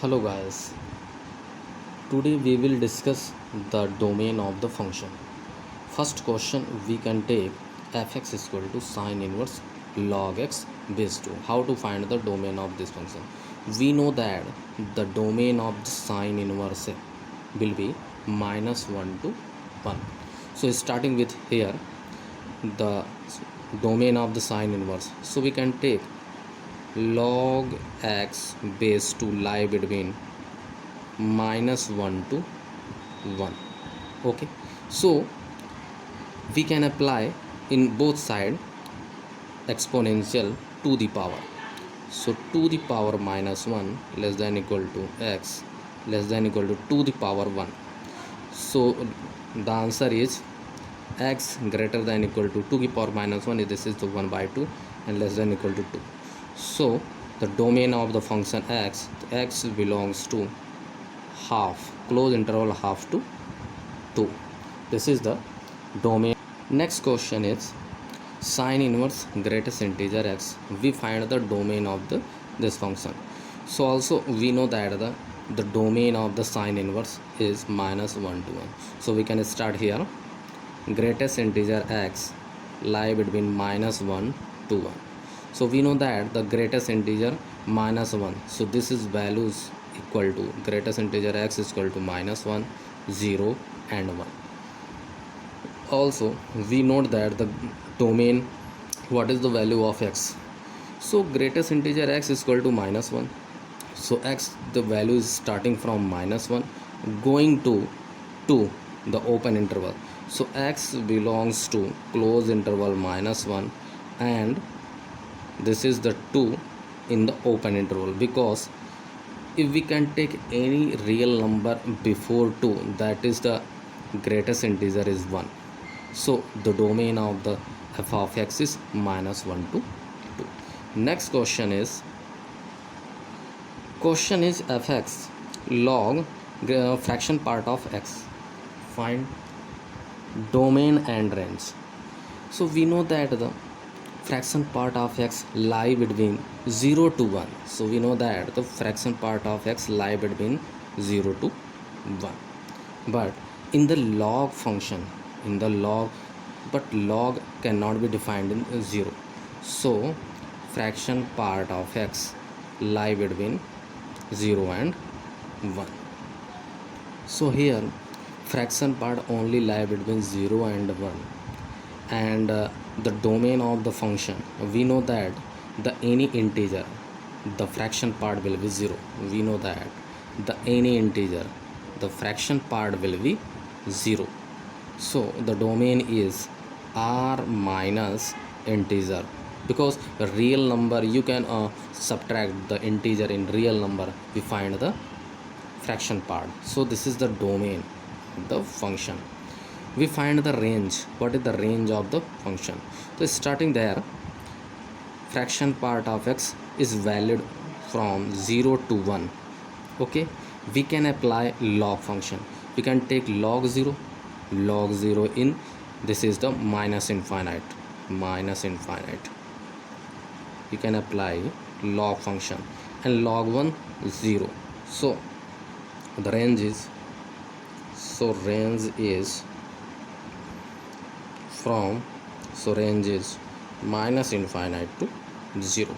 Hello guys, today we will discuss the domain of the function. First question we can take fx is equal to sine inverse log x base 2. How to find the domain of this function? We know that the domain of the sine inverse will be minus 1 to 1. So starting with here the domain of the sine inverse. So we can take log x base 2 lie between minus 1 to 1. Okay, so we can apply in both side exponential to the power. So to the power minus 1 less than equal to x less than equal to the power 1. So the answer is x greater than equal to the power minus 1. This is the 1 by 2 and less than equal to 2. So the domain of the function x belongs to half, close interval half to 2. This is the domain. Next question is sine inverse greatest integer x. We find the domain of this function. So also we know that the domain of the sine inverse is minus 1 to 1. So we can start here. Greatest integer x lie between minus 1 to 1. So we know that the greatest integer minus 1. So this is values equal to greatest integer x is equal to minus 1, 0 and 1. Also we note that the domain, what is the value of x? So greatest integer x is equal to minus 1. So x, the value is starting from minus 1 going to the open interval. So x belongs to close interval minus 1 and this is the 2 in the open interval, because if we can take any real number before 2, that is the greatest integer is 1. So the domain of the f of x is minus 1 to 2. Next question is fx log fraction part of x. Find domain and range. So we know that the fraction part of x lie between 0 to 1. So we know that the fraction part of x lie between 0 to 1. But in the log function, but log cannot be defined in 0. So fraction part of x lie between 0 and 1. So here fraction part only lie between 0 and 1. And the domain of the function, we know that the any integer, the fraction part will be 0. We know that the any integer, the fraction part will be 0. So the domain is r minus integer, because the real number you can subtract the integer in real number, we find the fraction part. So this is the domain of the function. We find the range. What is the range of the function? So starting there, fraction part of x is valid from 0 to 1. Okay, we can apply log function. We can take log 0 in, this is the minus infinite. You can apply log function, and log 1 0. So the range is from, range is minus infinite to 0.